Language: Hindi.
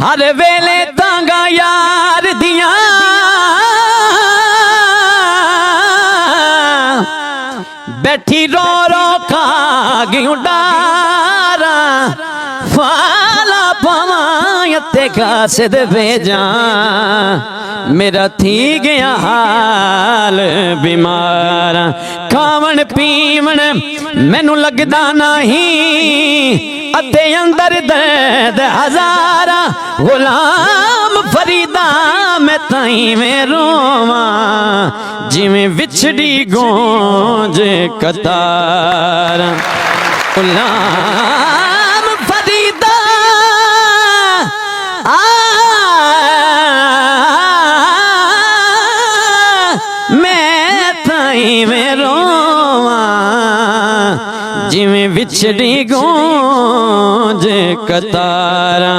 हर वेले तांगा यार दिया बैठी रो रो खा गयूं डारा फाला पवाते कासद भेजा मेरा थी गया हाल बीमार खावन पीवन मैनू लगदा नहीं अते अंदर दर्द हजारा गुलाम फरीदा मैं ताई में रोवा जिमें विछड़ी गूंज कतार गुलाम फरीदा मैं ताई में रोवा जिमें विछड़ी गूंज कतारा।